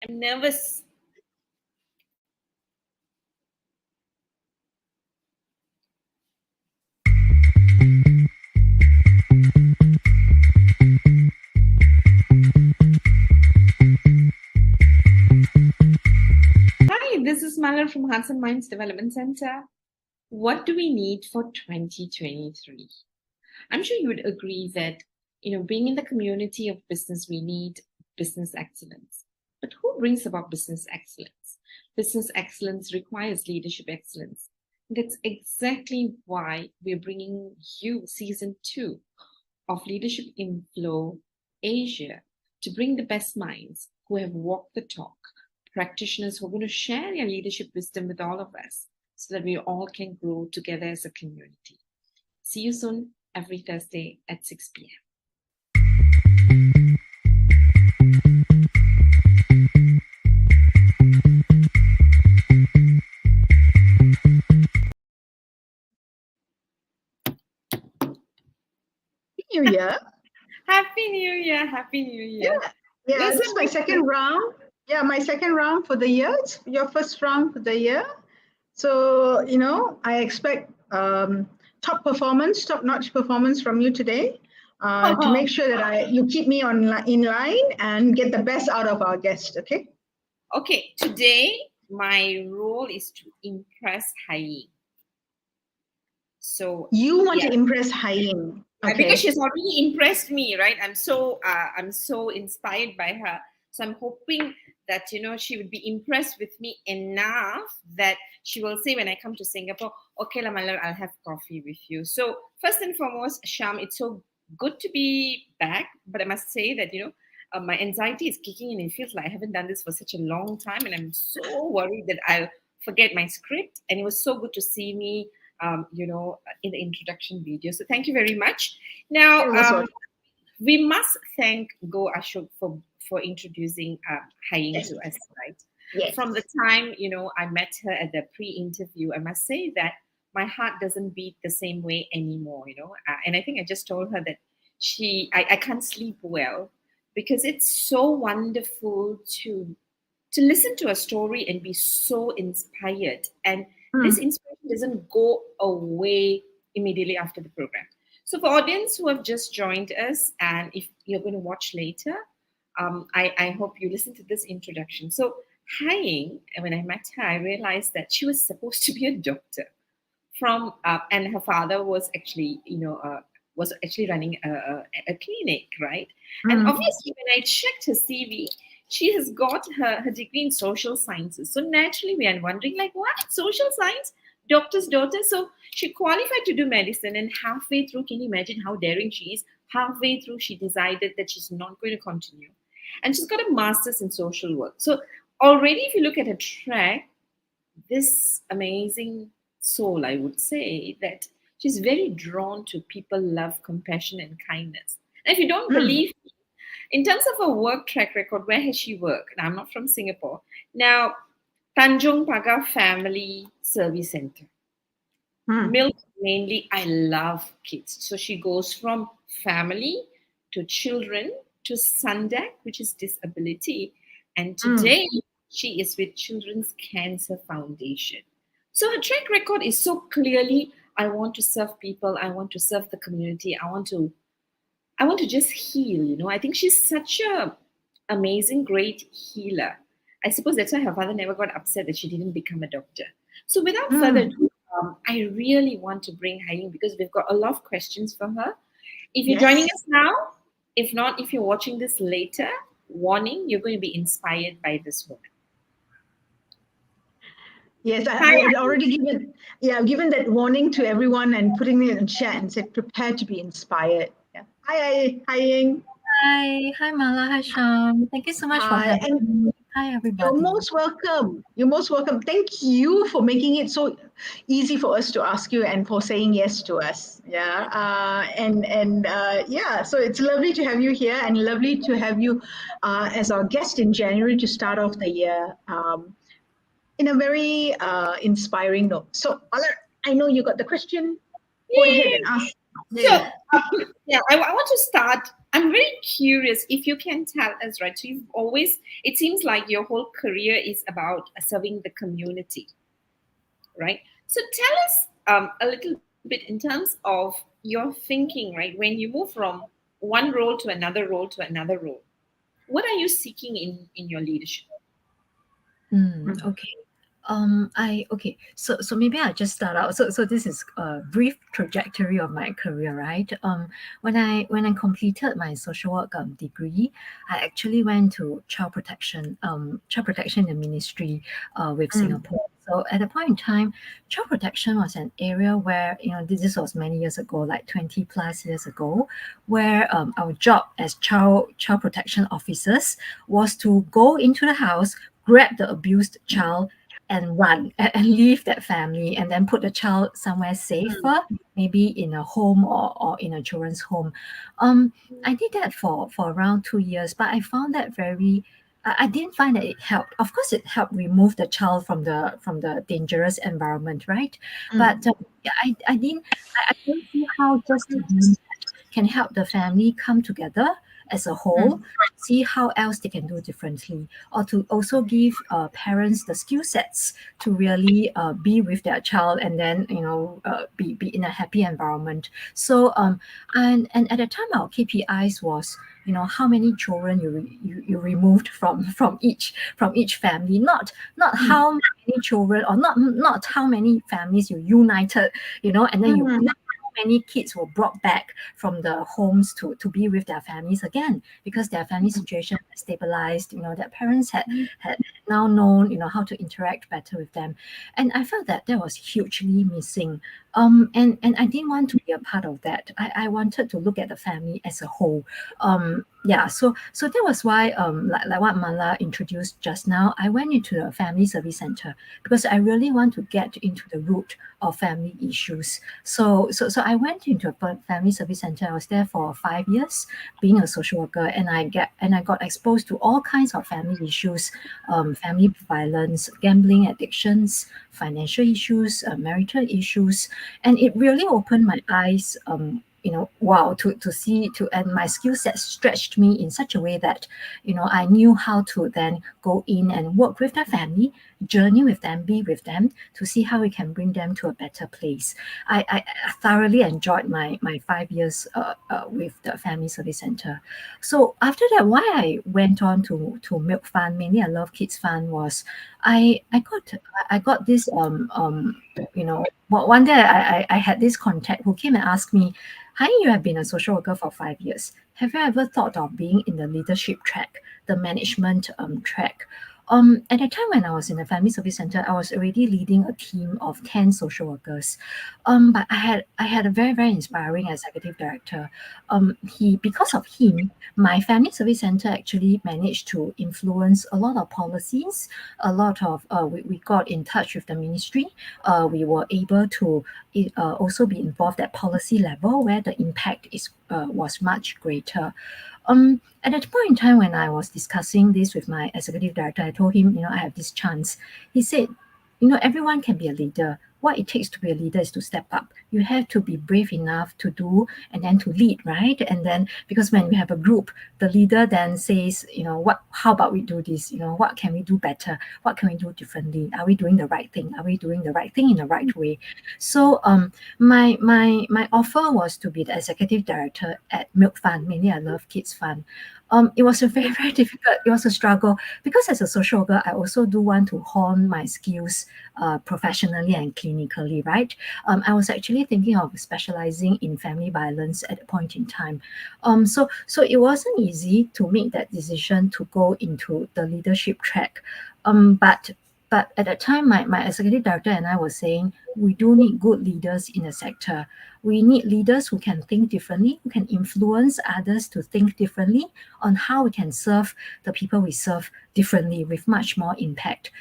I'm nervous. Hi, this is Mallar from Hearts&Minds Development Center. What do we need for 2023? I'm sure you would agree that, being in the community of business, we need business excellence. But who brings about business excellence? Business excellence requires leadership excellence. That's exactly why we're bringing you season 2 of Leadership in Flow Asia to bring the best minds who have walked the talk, practitioners who are going to share their leadership wisdom with all of us so that we all can grow together as a community. See you soon every Thursday at 6 p.m. New Year. Happy New Year. Happy New Year. Yeah, this is my second round. Yeah, my second round for the year. It's your first round for the year. So, I expect top-notch performance from you today to make sure that you keep me in line and get the best out of our guest, okay? Okay, today my role is to impress Ying. So you want to impress Ying. Okay. Because she's already impressed me, right? I'm so inspired by her. So I'm hoping that she would be impressed with me enough that she will say when I come to Singapore, okay, Mallar, I'll have coffee with you. So first and foremost, Sham, it's so good to be back. But I must say that my anxiety is kicking in. It feels like I haven't done this for such a long time, and I'm so worried that I'll forget my script. And it was so good to see me in the introduction video. So thank you very much. Now, we must thank Go Ashok for introducing Ying to us, right? Yes. From the time, I met her at the pre-interview, I must say that my heart doesn't beat the same way anymore, and I think I just told her that I can't sleep well because it's so wonderful to listen to a story and be so inspired. And this inspiration doesn't go away immediately after the program. So for audience who have just joined us, and if you're going to watch later, I hope you listen to this introduction. So Ying, when I met her, I realized that she was supposed to be a doctor and her father was actually, running a clinic, right? And obviously, when I checked her CV, she has got her degree in social sciences. So naturally, we are wondering, like, what? Social science? Doctor's daughter? So she qualified to do medicine, and halfway through, can you imagine how daring she is? Halfway through, she decided that she's not going to continue. And she's got a master's in social work. So already, if you look at her track, this amazing soul, I would say, that she's very drawn to people, love, compassion, and kindness. And if you don't believe me, in terms of her work track record, where has she worked? Now, I'm not from Singapore. Now, Tanjong Pagar Family Service Center. Milk, mainly, I love kids. So she goes from family to children to Sundak, which is disability. And today, she is with Children's Cancer Foundation. So her track record is so clearly, I want to serve people, I want to serve the community, I want to just heal, I think she's such a amazing, great healer. I suppose that's why her father never got upset that she didn't become a doctor. So without further ado, I really want to bring Ying because we've got a lot of questions for her. If you're joining us now, if not, if you're watching this later, warning, you're going to be inspired by this woman. Yes, I had already given that warning to everyone and putting it in chat and said, prepare to be inspired. Yeah. Hi, Ying. Hi, Mallar. Hi, Sham. Thank you so much for having me. Hi, everybody. You're most welcome. You're most welcome. Thank you for making it so easy for us to ask you and for saying yes to us. Yeah. So it's lovely to have you here and lovely to have you as our guest in January to start off the year in a very inspiring note. So, Mallar, I know you got the question. Go ahead and ask. So, yeah, I want to start. I'm very curious if you can tell us, right? So you've always, it seems like your whole career is about serving the community, right? So tell us a little bit in terms of your thinking, right? When you move from one role to another role to another role, what are you seeking in your leadership? Okay. So maybe I'll just start out. So this is a brief trajectory of my career, right? When I completed my social work degree, I actually went to child protection in the ministry with Singapore. So at the point in time, child protection was an area where, this was many years ago, like 20 plus years ago, where our job as child protection officers was to go into the house, grab the abused child and run and leave that family, and then put the child somewhere safer, maybe in a home or in a children's home. I did that for around 2 years, but I found that I didn't find that it helped. Of course, it helped remove the child from the dangerous environment, right? But yeah, I don't see how just doing that can help the family come together as a whole, see how else they can do differently, or to also give parents the skill sets to really be with their child, and then be in a happy environment. So and at the time our KPIs was, how many children you removed from each family, not how many children, or not how many families you united, and then you how many kids were brought back from the homes to be with their families again, because their family situation had stabilized, their parents had now known, how to interact better with them. And I felt that was hugely missing. And I didn't want to be a part of that. I wanted to look at the family as a whole. Yeah, so that was why, like what Mala introduced just now, I went into the family service center because I really want to get into the root of family issues. So I went into a family service center. I was there for 5 years being a social worker, and I got exposed to all kinds of family issues, family violence, gambling addictions, financial issues, marital issues, and it really opened my eyes. Wow, to see, and my skill set stretched me in such a way that I knew how to then go in and work with the family, journey with them, be with them, to see how we can bring them to a better place. I thoroughly enjoyed my 5 years with the family service center. So after that, why I went on to Milk Fund, mainly I Love Kids Fund, was I got this one day I had this contact who came and asked me, "Hi, you have been a social worker for 5 years. Have you ever thought of being in the leadership track, the management track?" At the time when I was in the family service center, I was already leading a team of 10 social workers. But I had a very, very inspiring executive director. Because of him, my family service center actually managed to influence a lot of policies, a lot of we got in touch with the ministry. We were able to also be involved at policy level, where the impact was much greater. At that point in time, when I was discussing this with my executive director, I told him, I have this chance. He said, everyone can be a leader. What it takes to be a leader is to step up. You have to be brave enough to do and then to lead, right? And then, because when we have a group, the leader then says, how about we do this? What can we do better? What can we do differently? Are we doing the right thing? Are we doing the right thing in the right way? So my offer was to be the executive director at Milk Fund, mainly I Love Kids Fund. It was a very, very difficult, it was a struggle, because as a social worker, I also do want to hone my skills professionally and clinically, right? I was actually thinking of specializing in family violence at a point in time. So it wasn't easy to make that decision to go into the leadership track. But at that time, my executive director and I were saying, we do need good leaders in the sector. We need leaders who can think differently, who can influence others to think differently on how we can serve the people we serve differently with much more impact.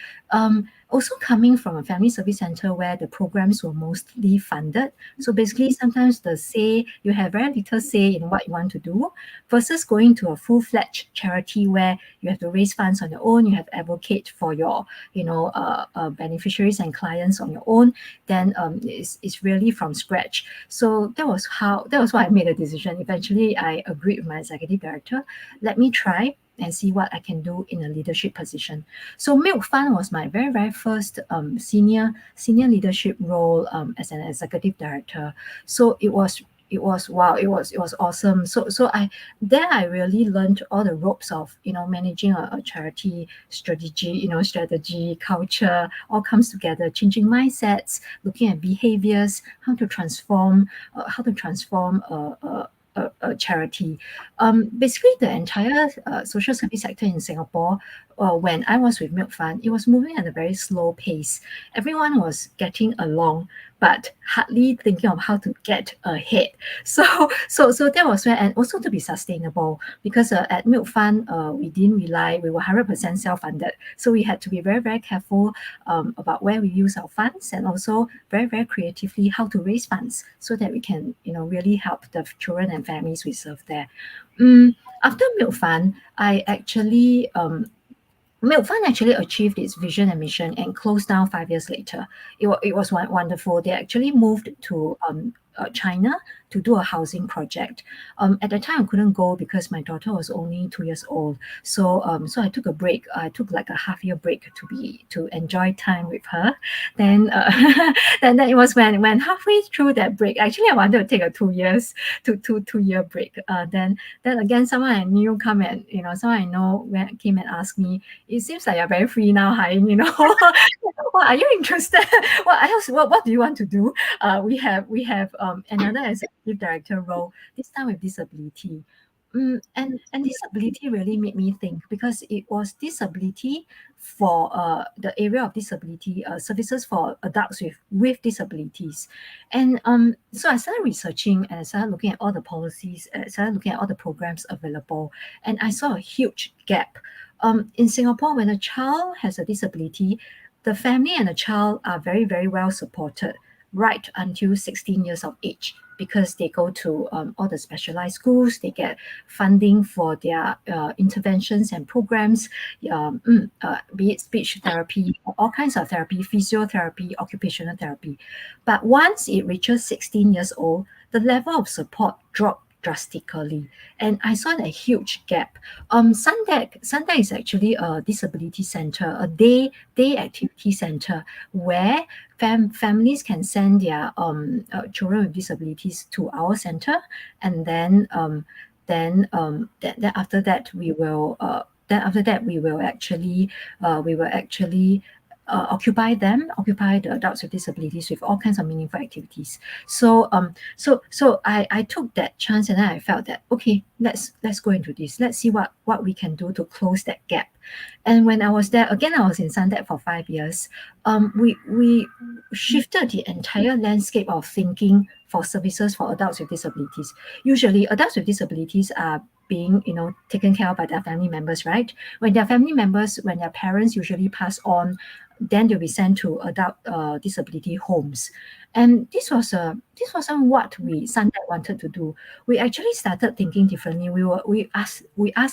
Also coming from a family service center where the programs were mostly funded. So basically, sometimes you have very little say in what you want to do, versus going to a full-fledged charity where you have to raise funds on your own, you have to advocate for your beneficiaries and clients on your own. then it's really from scratch. So that was why I made a decision. Eventually, I agreed with my executive director. Let me try and see what I can do in a leadership position. So Milk Fund was my very, very first senior leadership role as an executive director. So it was wow, it was awesome. So I really learned all the ropes of managing a charity strategy, culture, all comes together, changing mindsets, looking at behaviors, how to transform a charity. Basically, the entire social service sector in Singapore, when I was with Milk Fund, it was moving at a very slow pace. Everyone was getting along, but hardly thinking of how to get ahead. So that was where, and also to be sustainable, because at Milk Fund, we were 100% self-funded. So we had to be very, very careful about where we use our funds, and also very, very creatively how to raise funds so that we can, really help the children and families we serve there. After Milk Fund, Milk Fund actually achieved its vision and mission and closed down 5 years later. It was wonderful. They actually moved to China to do a housing project. At the time, I couldn't go because my daughter was only 2 years old. So I took a break. I took like a half-year break to enjoy time with her. Then then it was when halfway through that break, actually I wanted to take a 2-year break. Then again, someone I knew someone I know came and asked me, it seems like you're very free now, Hein, well, are you interested? What do you want to do? We have another executive director role, this time with disability. And disability really made me think, because it was disability for the area of disability services for adults with disabilities. And so I started researching, and I started looking at all the policies, I started looking at all the programs available, and I saw a huge gap. In Singapore, when a child has a disability, the family and the child are very, very well supported right until 16 years of age, because they go to all the specialized schools, they get funding for their interventions and programs, be it speech therapy, all kinds of therapy, physiotherapy, occupational therapy. But once it reaches 16 years old, the level of support drops drastically, and I saw a huge gap. Sundeck is actually a disability center, a day activity center, where families can send their children with disabilities to our center, and then after that we will actually occupy the adults with disabilities with all kinds of meaningful activities. So I took that chance, and then I felt that, okay, let's go into this. Let's see what we can do to close that gap. And when I was there, again, I was in Sundeck for 5 years. We shifted the entire landscape of thinking for services for adults with disabilities. Usually, adults with disabilities are being taken care of by their family members, right? When their parents usually pass on, then they'll be sent to adult disability homes. And this wasn't what we Sundeck wanted to do. We actually started thinking differently. We asked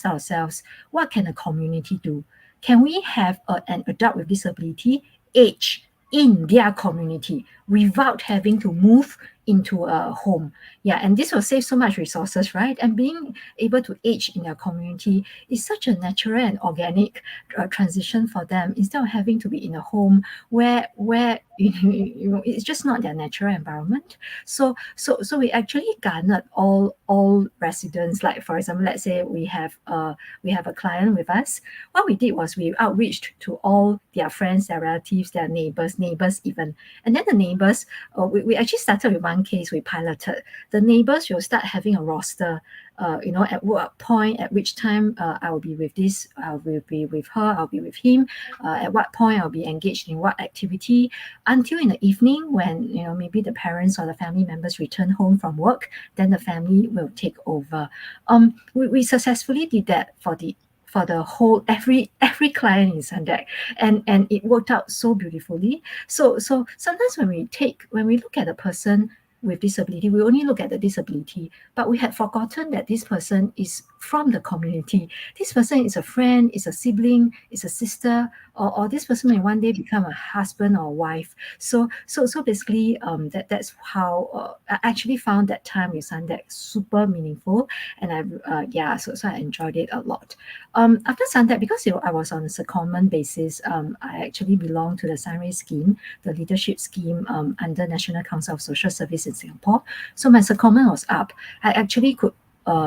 ourselves, what can a community do? Can we have an adult with disability age in their community without having to move into a home? Yeah, and this will save so much resources, right? And being able to age in their community is such a natural and organic transition for them, instead of having to be in a home where it's just not their natural environment. So we actually garnered all residents. Like, for example, let's say we have a client with us. What we did was we outreached to all their friends, their relatives, their neighbors even, and then the neighbors, we actually started with one case we piloted. The neighbors will start having a roster, at what point, at which time I will be with this, I will be with her, I'll be with him, at what point I'll be engaged in what activity, until in the evening when maybe the parents or the family members return home from work, then the family will take over. We successfully did that for the whole every client in Sundeck, and it worked out so beautifully. So sometimes when we look at a person, with disability, we only look at the disability, but we had forgotten that this person is from the community. This person is a friend, is a sibling, is a sister, or this person may one day become a husband or wife. So basically, that's how I actually found that time with Sandec super meaningful, and so I enjoyed it a lot. After Sandec, because I was on a secondment basis, I actually belonged to the Sunray scheme, the leadership scheme under National Council of Social Service in Singapore. So my secondment was up. I actually could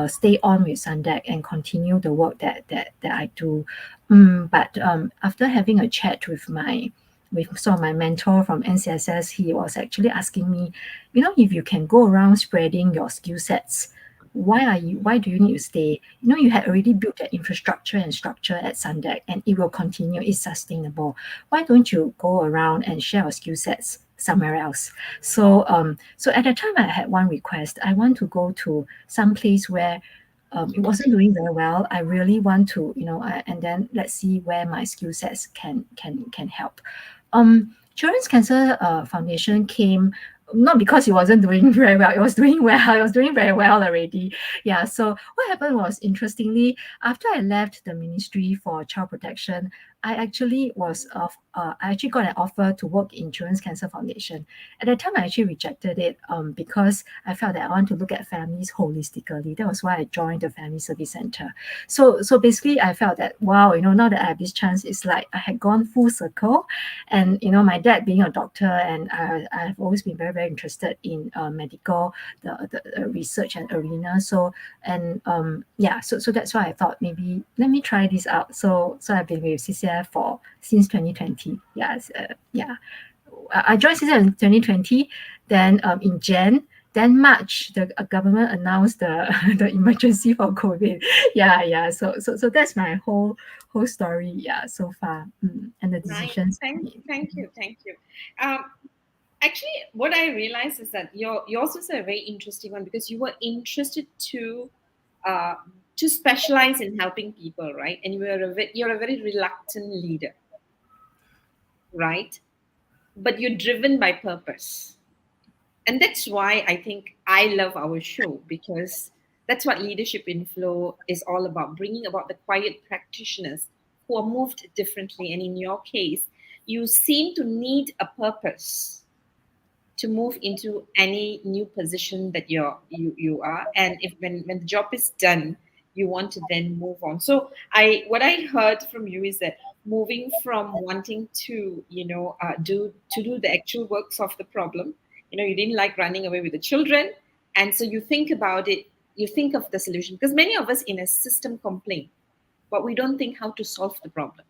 stay on with Sandec and continue the work that I do. But after having a chat with my mentor from NCSS, he was actually asking me, if you can go around spreading your skill sets, why do you need to stay? You had already built that infrastructure and structure at Sandec, and it will continue, it's sustainable. Why don't you go around and share your skill sets somewhere else? So at the time I had one request. I want to go to some place where it wasn't doing very well. I really want to, and then let's see where my skill sets can help. Children's Cancer Foundation came not because it wasn't doing very well. It was doing well. It was doing very well already. Yeah. So what happened was, interestingly, after I left the Ministry for Child Protection, I actually I actually got an offer to work in Children's Cancer Foundation. At that time, I actually rejected it because I felt that I want to look at families holistically. That was why I joined the Family Service Center. So basically, I felt that, wow, now that I have this chance, it's like I had gone full circle. And my dad being a doctor, and I've always been very, very interested in medical, the research and arena. So that's why I thought maybe let me try this out. So I've been with CCF since 2020. Yes, I joined CCF in 2020. Then in then March, the government announced the emergency for COVID. Yeah. So that's my whole story. Yeah, so far, and the decisions. Nice. Thank you. Actually, what I realized is that yours was a very interesting one, because you were interested to specialize in helping people, right? And you're a very reluctant leader, right? But you're driven by purpose. And that's why I think I love our show, because that's what Leadership in Flow is all about, bringing about the quiet practitioners who are moved differently. And in your case, you seem to need a purpose to move into any new position that you are. And if when the job is done, you want to then move on. So what I heard from you is that moving from wanting to do the actual works of the problem, you didn't like running away with the children, and so you think about it, you think of the solution, because many of us in a system complain, but we don't think how to solve the problem.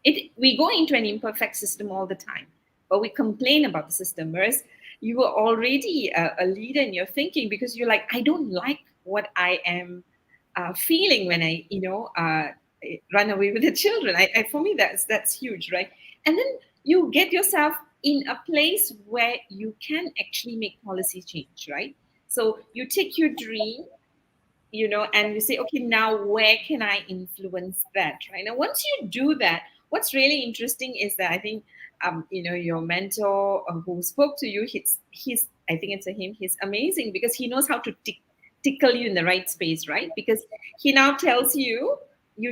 We go into an imperfect system all the time, but we complain about the system. Whereas you were already a leader in your thinking, because you're like, I don't like what I am feeling when I run away with the children. For me, that's huge, right? And then you get yourself in a place where you can actually make policy change, right? So you take your dream, and you say, okay, now where can I influence that, right? Now, once you do that, what's really interesting is that I think, your mentor who spoke to you, he's I think it's a him. He's amazing, because he knows how to tickle you in the right space, right? Because he now tells you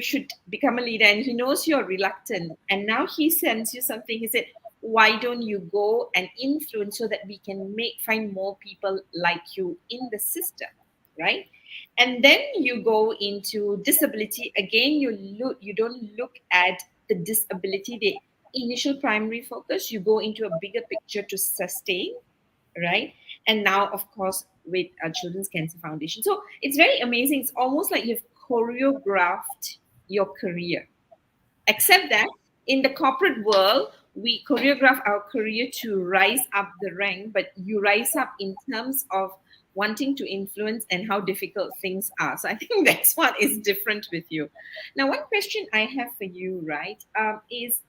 should become a leader, and he knows you're reluctant, and now he sends you something. He said, why don't you go and influence so that we can find more people like you in the system, right? And then you go into disability. Again, you don't look at the disability, the initial primary focus. You go into a bigger picture to sustain, right? And now, of course, with Children's Cancer Foundation. So it's very amazing. It's almost like you've choreographed your career. Except that in the corporate world, we choreograph our career to rise up the rank, but you rise up in terms of wanting to influence and how difficult things are. So I think that's what is different with you. Now, one question I have for you, right, is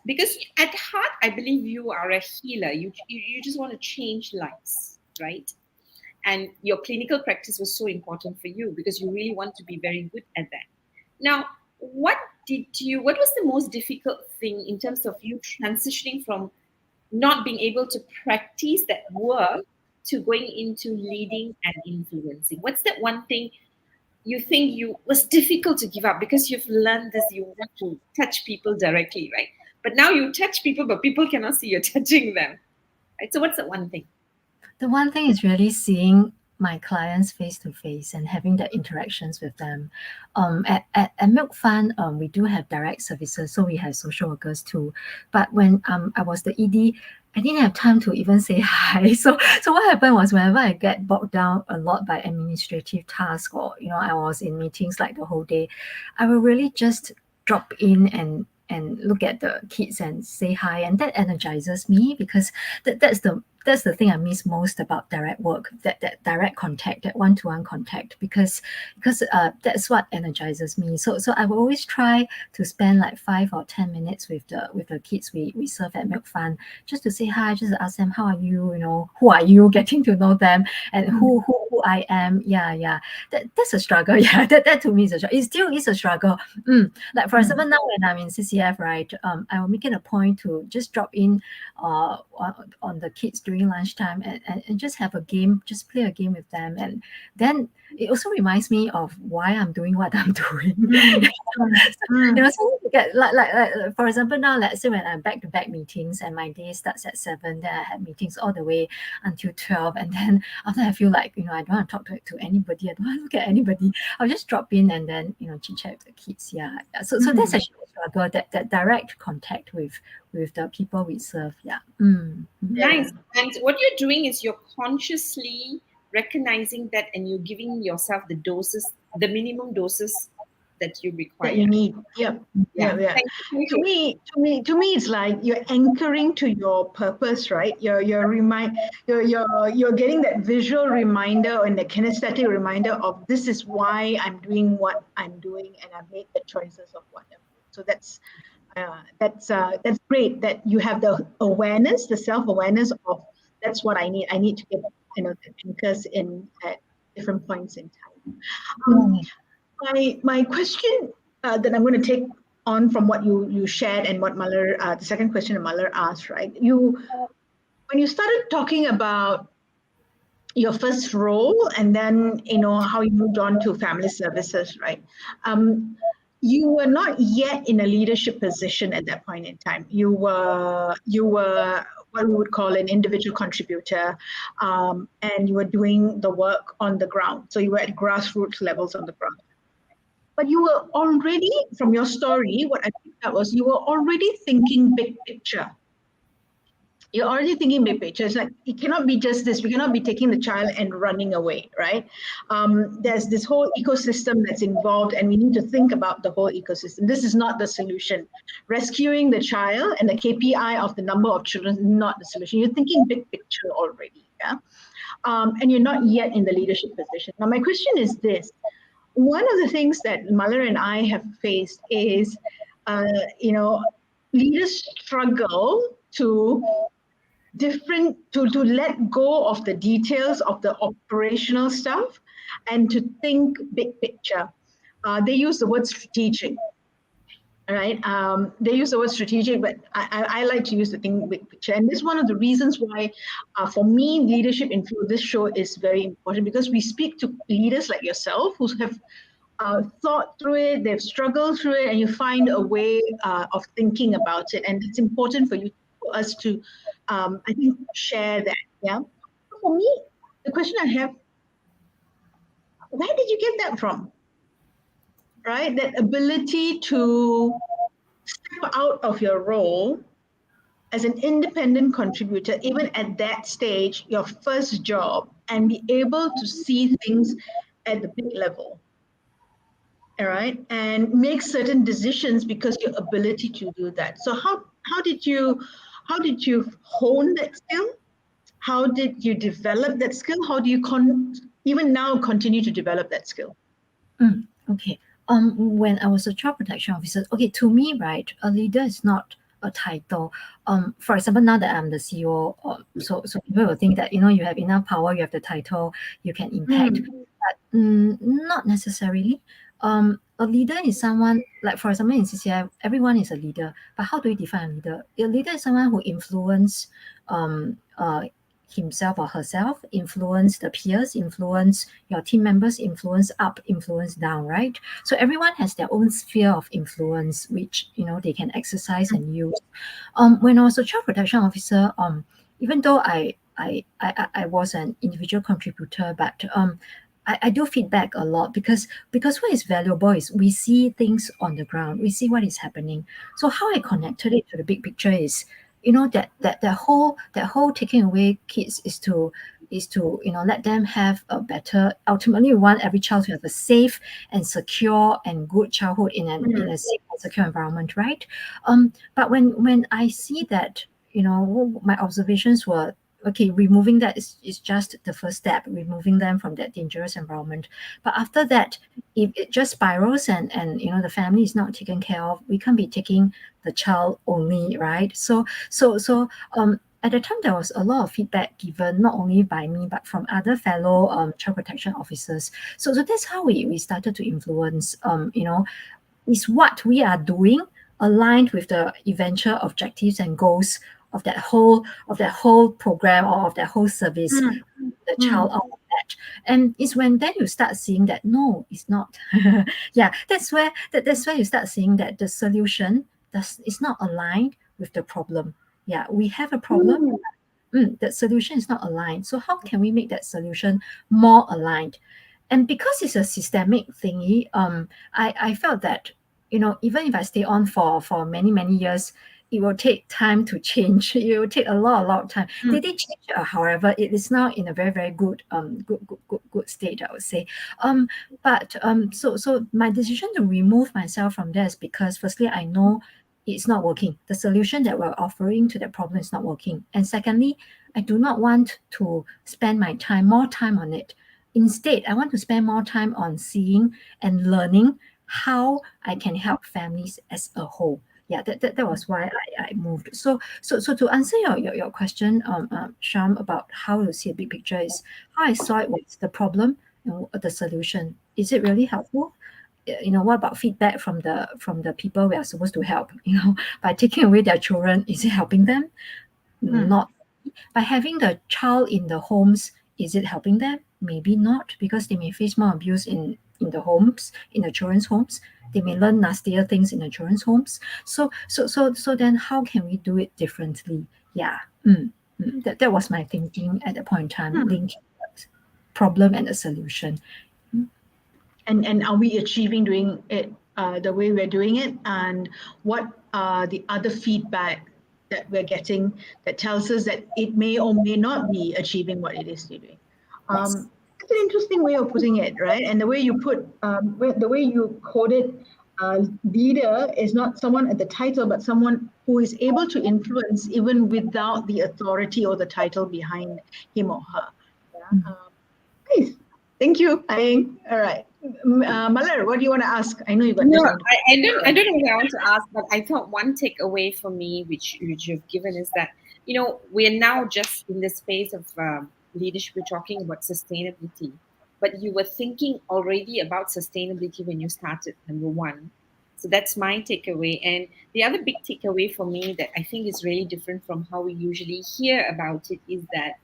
because at heart, I believe you are a healer. You just want to change lives, right? And your clinical practice was so important for you because you really want to be very good at that. Now, what was the most difficult thing in terms of you transitioning from not being able to practice that work to going into leading and influencing? What's that one thing you think you was difficult to give up because you've learned this, you want to touch people directly, right? But now you touch people, but people cannot see you're touching them, right? So what's the one thing? The one thing is really seeing my clients face to face and having the interactions with them. At Milk Fund, we do have direct services, so we have social workers too. But when I was the ED, I didn't have time to even say hi. So what happened was whenever I get bogged down a lot by administrative tasks, or I was in meetings like the whole day, I will really just drop in and look at the kids and say hi, and that energizes me, because that's the thing I miss most about direct work, that direct contact, that one-to-one contact, because that's what energizes me. So I will always try to spend like 5 or 10 minutes with the kids we serve at Milk Fund, just to say hi, just to ask them how are you, who are you, getting to know them, and who I am. Yeah, that's a struggle. Yeah, that to me is a struggle. It still is a struggle. Like for example, now when I'm in CCF, right, I will make it a point to just drop in on the kids during lunchtime, and just have a game, just play a game with them. And then it also reminds me of why I'm doing what I'm doing. So you get like for example, now let's say when I'm back-to-back meetings and my day starts at 7, then I have meetings all the way until 12, and then after I feel like I don't want to talk to anybody, I don't want to look at anybody, I'll just drop in and then chit chat with the kids. Yeah. So that's actually a struggle, that direct contact with the people we serve. Yeah. Nice. And what you're doing is you're consciously recognizing that, and you're giving yourself the doses, the minimum doses that you require. That you need. Yeah. Thank you. To me, it's like you're anchoring to your purpose, right? You're getting that visual reminder and the kinesthetic reminder of this is why I'm doing what I'm doing, and I've made the choices of what I'm doing. So that's great that you have the awareness, the self-awareness of that's what I need. I need to get the anchors in at different points in time. My question that I'm going to take on from what you shared and what Malar, the second question that Malar asked, right? When you started talking about your first role, and then how you moved on to family services, right? You were not yet in a leadership position at that point in time. You were what we would call an individual contributor, and you were doing the work on the ground. So you were at grassroots levels on the ground. But you were already, from your story, what I picked up was you were already thinking big picture. You're already thinking big picture. It's like, it cannot be just this. We cannot be taking the child and running away, right? There's this whole ecosystem that's involved, and we need to think about the whole ecosystem. This is not the solution. Rescuing the child and the KPI of the number of children is not the solution. You're thinking big picture already, yeah? And you're not yet in the leadership position. Now, my question is this. One of the things that Malar and I have faced is, leaders struggle to let go of the details of the operational stuff and to think big picture. They use the word strategic, right? They use the word strategic, but I like to use the thing big picture. And this is one of the reasons why, for me, leadership in this show is very important, because we speak to leaders like yourself who have thought through it, they've struggled through it, and you find a way of thinking about it. And it's important for us to, I think, share that. Yeah. For me, the question I have, where did you get that from? Right? That ability to step out of your role as an independent contributor, even at that stage, your first job, and be able to see things at the big level. All right, and make certain decisions because your ability to do that. So how did you hone that skill? How did you develop that skill? How do you even now continue to develop that skill? Okay. When I was a child protection officer, okay, to me, right, a leader is not a title. For example, now that I'm the CEO, so people will think that you have enough power, you have the title, you can impact, but not necessarily. A a leader is someone, like for example in CCI, everyone is a leader. But how do we define a leader? A leader is someone who influence himself or herself, influence the peers, influence your team members, influence up, influence down, right? So everyone has their own sphere of influence, which they can exercise and use. When I was a child protection officer, even though I was an individual contributor, but I do feedback a lot because what is valuable is we see things on the ground, we see what is happening. So how I connected it to the big picture is, that whole taking away kids is to let them have a better. Ultimately, we want every child to have a safe and secure and good childhood in a safe and secure environment, right? But when I see that, my observations were, okay, removing that is just the first step, removing them from that dangerous environment. But after that, if it just spirals and the family is not taken care of, we can't be taking the child only, right? So at the time, there was a lot of feedback given, not only by me, but from other fellow child protection officers. So that's how we started to influence, is what we are doing aligned with the eventual objectives and goals of that whole program or of that whole service, the child out of that. And it's when then you start seeing that no, it's not. Yeah, that's where you start seeing that the solution is not aligned with the problem. Yeah, we have a problem. The solution is not aligned. So how can we make that solution more aligned? And because it's a systemic thingy, I felt that, even if I stay on for many years, it will take time to change. It will take a lot of time. They did change, however, it is now in a very, very good good state, I would say. But so my decision to remove myself from there is because firstly, I know it's not working. The solution that we're offering to that problem is not working. And secondly, I do not want to spend more time on it. Instead, I want to spend more time on seeing and learning how I can help families as a whole. Yeah, that was why I moved. So to answer your question, Sham, about how to see a big picture, is how I saw it was the problem, the solution. Is it really helpful? What about feedback from the people we are supposed to help? By taking away their children, is it helping them? Not. By having the child in the homes, is it helping them? Maybe not, because they may face more abuse in the homes, in the children's homes. They may learn nastier things in the children's homes. So then how can we do it differently? Yeah. That was my thinking at the point in time, linking the problem and the solution. And are we achieving doing it the way we're doing it? And what are the other feedback that we're getting that tells us that it may or may not be achieving what it is doing? It's an interesting way of putting it, right? And the way you quoted leader is not someone at the title, but someone who is able to influence even without the authority or the title behind him or her. Yeah? Nice. Thank you, Ying. All right. Malar, what do you want to ask? I know you got No, I don't know what I want to ask, but I thought one takeaway for me, which you've given, is that we're now just in the space of leadership. We're talking about sustainability, but you were thinking already about sustainability when you started. Number one, so that's my takeaway. And the other big takeaway for me that I think is really different from how we usually hear about it is that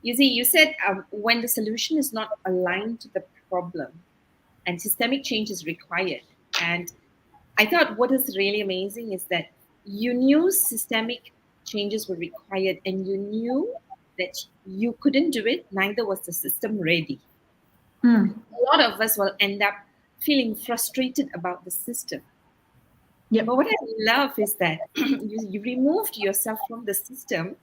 you said when the solution is not aligned to the problem, and systemic change is required. And I thought what is really amazing is that you knew systemic changes were required and you knew that you couldn't do it, neither was the system ready. A lot of us will end up feeling frustrated about the system. Yeah. But what I love is that you removed yourself from the system,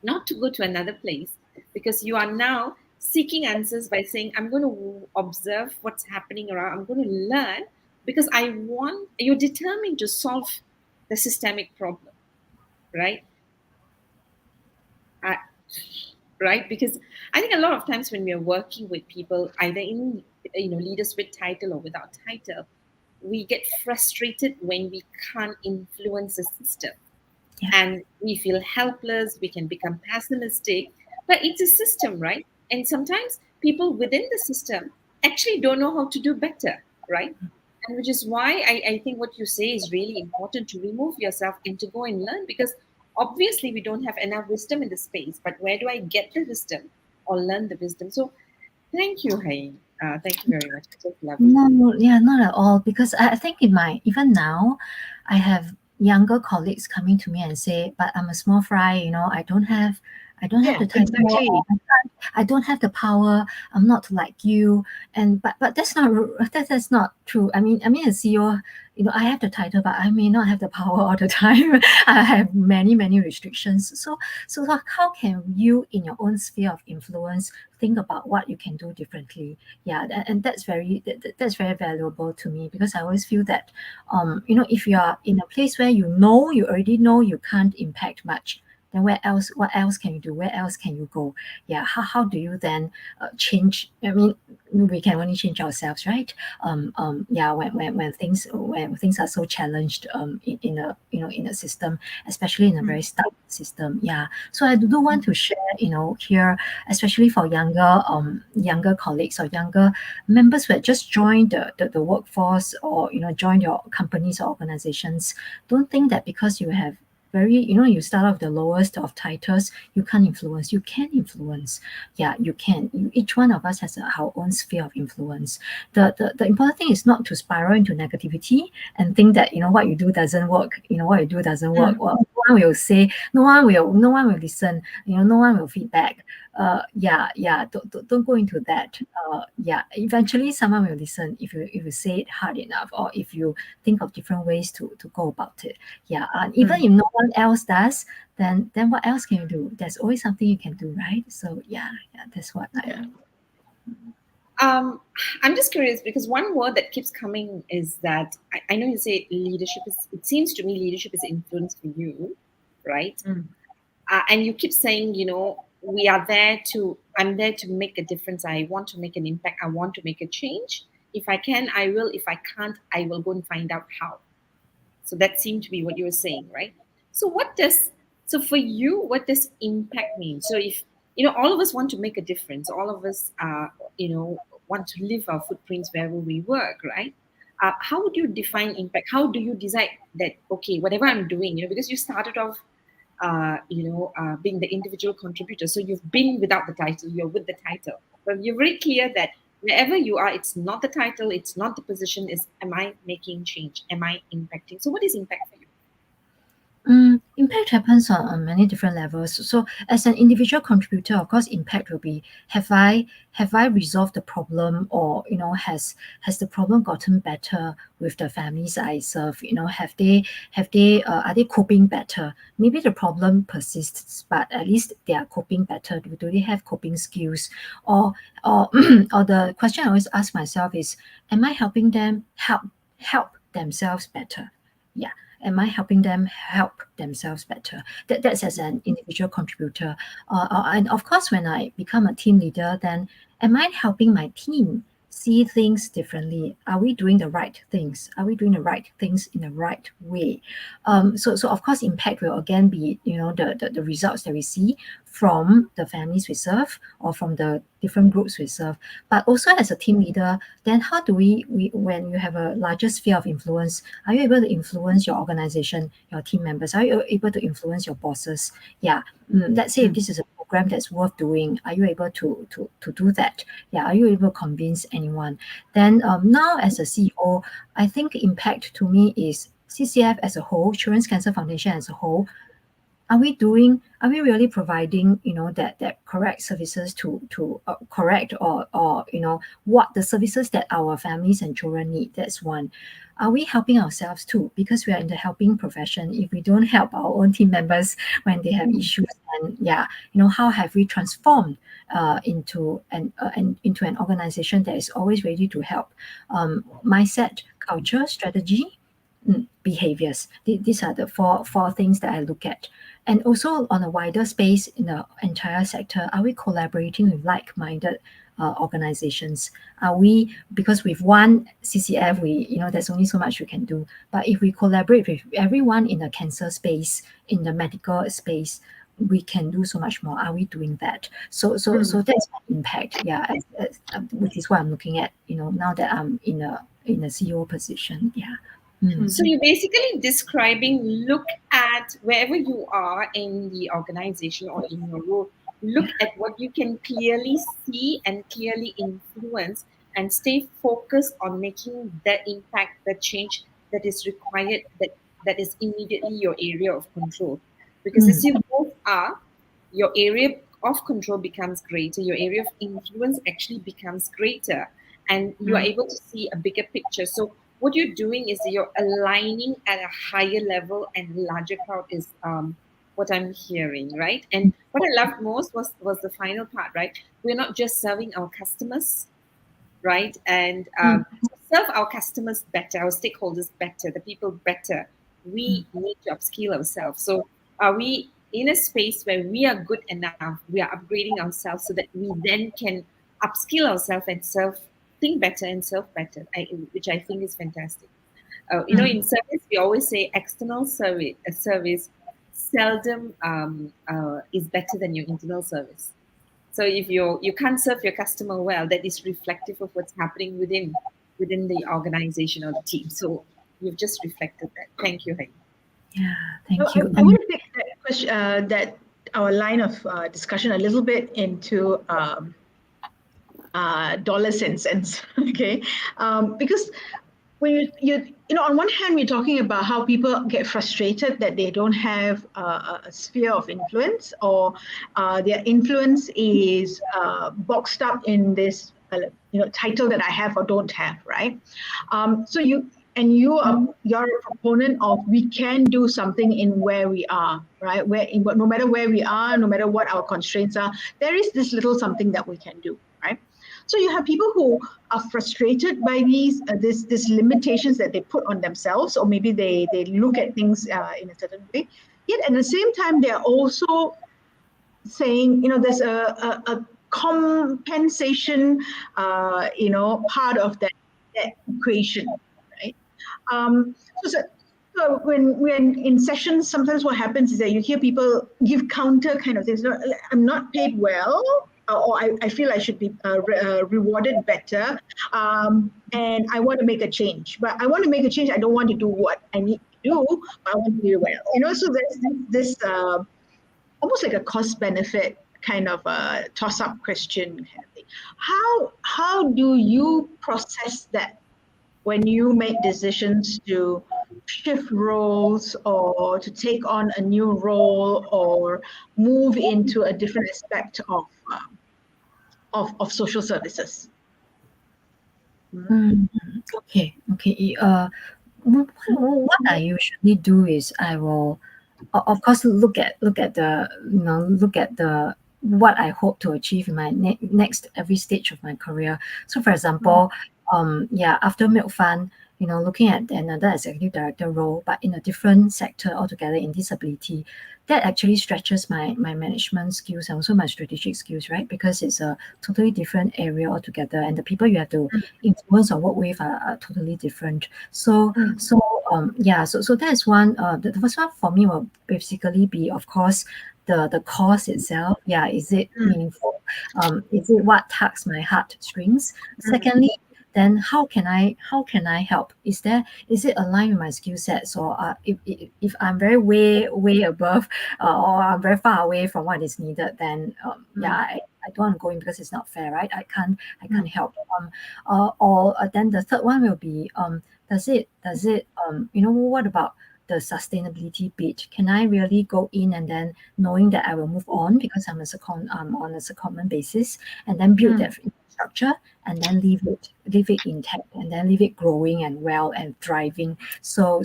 not to go to another place, because you are now seeking answers by saying, I'm going to observe what's happening around. I'm going to learn because you're determined to solve the systemic problem, right? Right? Because I think a lot of times when we are working with people, either in leaders with title or without title, we get frustrated when we can't influence the system. Yeah. And we feel helpless, we can become pessimistic, but it's a system, right? And sometimes people within the system actually don't know how to do better, right? And which is why I think what you say is really important, to remove yourself and to go and learn, because obviously we don't have enough wisdom in the space, but where do I get the wisdom or learn the wisdom? So thank you, Hai. Thank you very much. I just love it. No, yeah, not at all. Because I think even now, I have younger colleagues coming to me and say, "But I'm a small fry. I don't have Yeah, the title. exactly. I don't have the power. I'm not like you." And but that's not that's not true. I mean, as CEO, I have the title, but I may not have the power all the time. I have many restrictions. So how can you, in your own sphere of influence, think about what you can do differently? Yeah, and that's very valuable to me, because I always feel that if you are in a place where you already know you can't impact much, then what else can you do? Where else can you go? Yeah, how do you then change? I mean, we can only change ourselves, right? Yeah, when things are so challenged, in a in a system, especially in a very stuck system. Yeah, so I do want to share, here, especially for younger colleagues or younger members who had just joined the workforce, or joined your companies or organizations. Don't think that because you have you start off the lowest of titles, you can't influence. You can influence. Yeah, you can. Each one of us has our own sphere of influence. The important thing is not to spiral into negativity and think that what you do doesn't work. What you do doesn't work. Well, no one will say, no one will listen. No one will feedback. Yeah. Don't go into that. Yeah, eventually someone will listen if you say it hard enough, or if you think of different ways to go about it. Yeah, and even if no one else does, then what else can you do? There's always something you can do, right? So yeah, that's what I. Um, I'm just curious, because one word that keeps coming is that I know you say leadership is. It seems to me leadership is influence for you, right? And you keep saying, we are there to. I'm there to make a difference. I want to make an impact. I want to make a change. If I can, I will. If I can't, I will go and find out how. So that seemed to be what you were saying, right? So so for you, what does impact mean? So if all of us want to make a difference, all of us want to leave our footprints wherever we work, right? How would you define impact? How do you decide that, okay, whatever I'm doing, because you started off being the individual contributor. So you've been without the title, you're with the title. But you're very clear that wherever you are, it's not the title, it's not the position, it's am I making change? Am I impacting? So what is impact for you? Impact happens on many different levels. So, as an individual contributor, of course, impact will be, have I resolved the problem, or has the problem gotten better with the families I serve? Are they coping better? Maybe the problem persists, but at least they are coping better. Do they have coping skills? Or or the question I always ask myself is, am I helping them help themselves better? Yeah, am I helping them help themselves better? That's as an individual contributor. And of course, when I become a team leader, then am I helping my team see things differently? Are we doing the right things? Are we doing the right things in the right way? So of course, impact will again be the results that we see from the families we serve, or from the different groups we serve. But also, as a team leader, then how do we when you have a larger sphere of influence, are you able to influence your organization, your team members? Are you able to influence your bosses? Yeah. Let's say if this is a program that's worth doing, are you able to do that? Yeah. Are you able to convince anyone? Then now, as a CEO, I think impact to me is CCF as a whole, Children's Cancer Foundation as a whole. Are we really providing that correct services to correct, or what the services that our families and children need? That's one. Are we helping ourselves too? Because we are in the helping profession. If we don't help our own team members when they have issues, and how have we transformed into an organization that is always ready to help? Mindset, culture, strategy, behaviors. These are the four things that I look at. And also, on a wider space in the entire sector, are we collaborating with like-minded organizations? Are we, because with one CCF, there's only so much we can do. But if we collaborate with everyone in the cancer space, in the medical space, we can do so much more. Are we doing that? So that's my impact. Yeah, which is what I'm looking at. Now that I'm in a in a CEO position. Yeah. So you're basically describing, look at wherever you are in the organization or in your role, look at what you can clearly see and clearly influence, and stay focused on making the impact, the change that is required, that is immediately your area of control. Because as you move up, your area of control becomes greater, your area of influence actually becomes greater, and you are able to see a bigger picture. So what you're doing is you're aligning at a higher level and larger crowd is what I'm hearing, right? And what I loved most was the final part, right? We're not just serving our customers, right? And serve our customers better, our stakeholders better, the people better. We need to upskill ourselves. So are we in a space where we are good enough, we are upgrading ourselves so that we then can upskill ourselves and think better and serve better, which I think is fantastic. In service, we always say external service seldom is better than your internal service. So if you can't serve your customer well, that is reflective of what's happening within the organization or the team. So you've just reflected that. Thank you, Heidi. Yeah, thank you. I want to take that question, that our line of discussion a little bit into dollars and cents, okay? Because when on one hand, we're talking about how people get frustrated that they don't have a sphere of influence, or their influence is boxed up in this title that I have or don't have, right? So you're a proponent of, we can do something in where we are, right? No matter where we are, no matter what our constraints are, there is this little something that we can do, right? So you have people who are frustrated by these limitations that they put on themselves, or maybe they look at things in a certain way. Yet at the same time, they're also saying, there's a compensation, part of that equation, right? So when in sessions, sometimes what happens is that you hear people give counter kind of things. I'm not paid well, or I feel I should be rewarded better, and I want to make a change. But I want to make a change. I don't want to do what I need to do, but I want to do well. So there's this almost like a cost-benefit kind of a toss-up question kind of thing. How do you process that when you make decisions to shift roles, or to take on a new role, or move into a different aspect of social services? Okay. What I usually do is I will, of course, look at the what I hope to achieve in my next every stage of my career. So, for example, after Milk Fund, looking at another executive director role, but in a different sector altogether, in disability, that actually stretches my management skills and also my strategic skills, right? Because it's a totally different area altogether, and the people you have to influence or work with are totally different. So that is one. The first one for me will basically be, of course, the cause itself. Yeah, is it meaningful? Is it what tugs my heartstrings? Secondly, then how can I help? Is it aligned with my skill sets, or if I'm very way above, or I'm very far away from what is needed, then I don't want to go in because it's not fair, right? I can't help. Or then the third one will be, does it what about the sustainability bit? Can I really go in and then knowing that I will move on because I'm on a secondment basis, and then build that infrastructure, and then leave it intact, and then leave it growing and well and thriving. So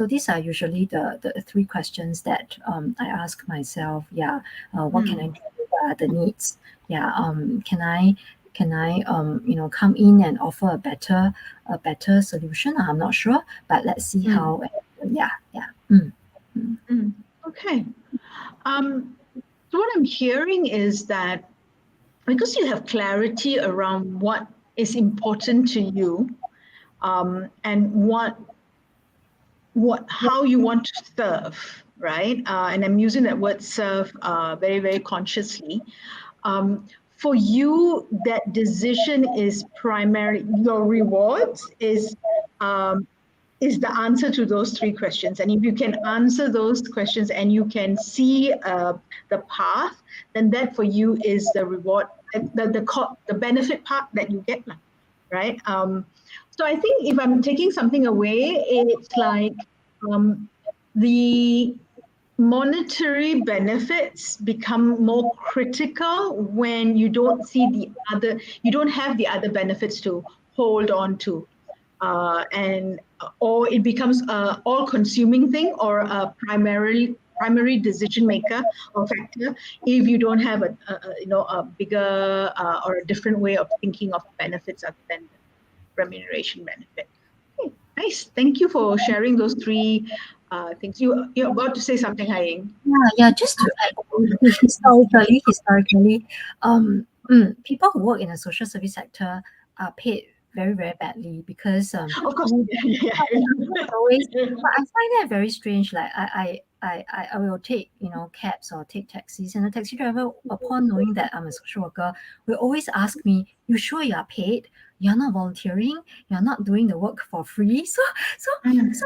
these are usually the three questions that I ask myself. What can I do? What are the needs? Can I come in and offer a better solution? I'm not sure, but let's see how. Okay. So what I'm hearing is that because you have clarity around what is important to you, and how you want to serve, right? And I'm using that word serve very, very consciously. for you, that decision is primary. Your rewards is the answer to those three questions. And if you can answer those questions and you can see the path, then that for you is the reward, the benefit part that you get, right? So I think if I'm taking something away, it's like the monetary benefits become more critical when you don't have the other benefits to hold on to. Or it becomes a all-consuming thing or a primary decision maker or factor if you don't have a bigger or a different way of thinking of benefits other than the remuneration benefit. Okay, nice. Thank you for sharing those three things. You're about to say something, Ying. Yeah. Just to add, historically, people who work in the social service sector are paid very, very badly because of course, always. But I find that very strange. Like I will take cabs or take taxis, and the taxi driver, upon knowing that I'm a social worker, will always ask me, "You sure you are paid? You're not volunteering. You're not doing the work for free." So there's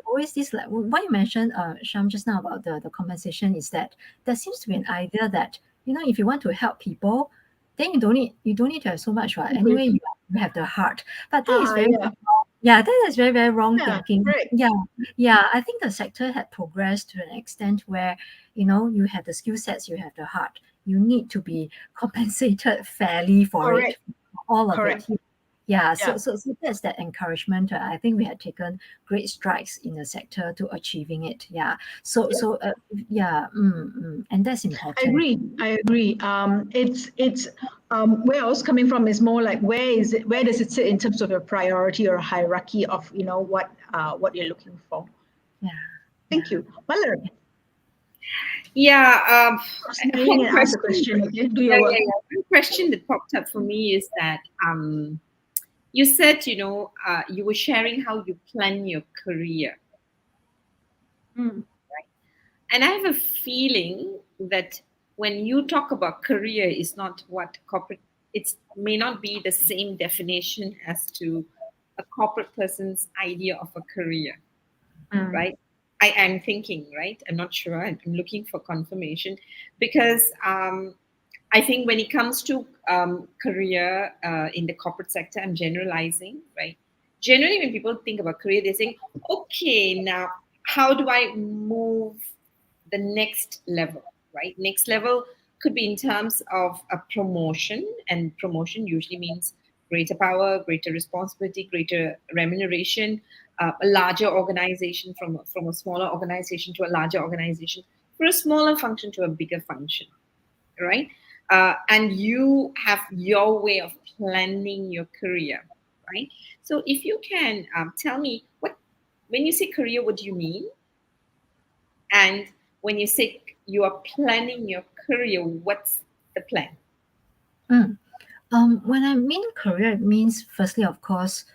always this, like what you mentioned, Sham, just now about the compensation, is that there seems to be an idea that if you want to help people, then you don't need to have so much, right? Anyway, you have the heart. But that is very that is very, very wrong thinking. Right. Yeah. I think the sector had progressed to an extent where you have the skill sets, you have the heart. You need to be compensated fairly for it, all of it. Yeah, so that's that encouragement. I think we had taken great strides in the sector to achieving it. Yeah. And that's important. I agree. It's where I was coming from is more like where does it sit in terms of a priority or a hierarchy of what you're looking for. Yeah. Thank you, Malar. Yeah. One question. Okay? Do your work. One question that popped up for me is that you said you were sharing how you plan your career, right? And I have a feeling that when you talk about career, is not what corporate. It may not be the same definition as to a corporate person's idea of a career, right? I am thinking, right? I'm not sure. I'm looking for confirmation because I think when it comes to career in the corporate sector, I'm generalizing, right? Generally, when people think about career, they're saying, okay, now how do I move the next level, right? Next level could be in terms of a promotion, and promotion usually means greater power, greater responsibility, greater remuneration, a larger organization from a smaller organization to a larger organization, for a smaller function to a bigger function, right? And you have your way of planning your career, right? So if you can tell me when you say career, what do you mean? And when you say you are planning your career, what's the plan? When I mean career, it means firstly, of course,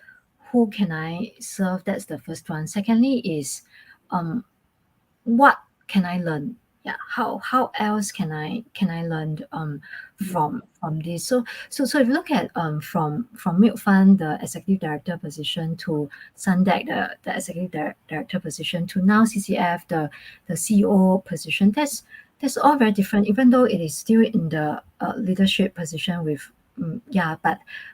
who can I serve? That's the first one. Secondly is what can I learn? Yeah, how else can I learn from this? So if you look at from Milk Fund, the executive director position, to Sundec, the executive director position, to now CCF, the CEO position, that's all very different, even though it is still in the leadership position with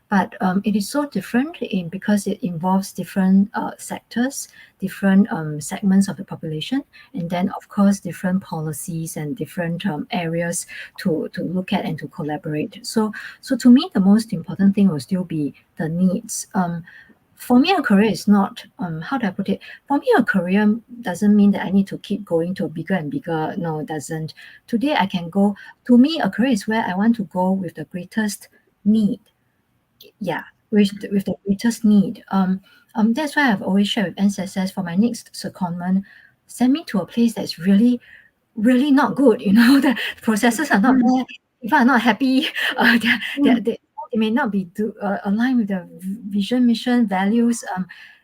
but it is so different because it involves different sectors, different segments of the population, and then of course different policies and different areas to look at and to collaborate. So to me, the most important thing will still be the needs. For me, a career is not, how do I put it? For me, a career doesn't mean that I need to keep going to bigger and bigger. No, it doesn't. Today, I can go, to me, a career is where I want to go with the greatest need. Yeah, with the greatest need. That's why I've always shared with NSSS, for my next secondment, send me to a place that's really, really not good. The processes are not there. People are not happy. They may not be aligned with the vision, mission, values.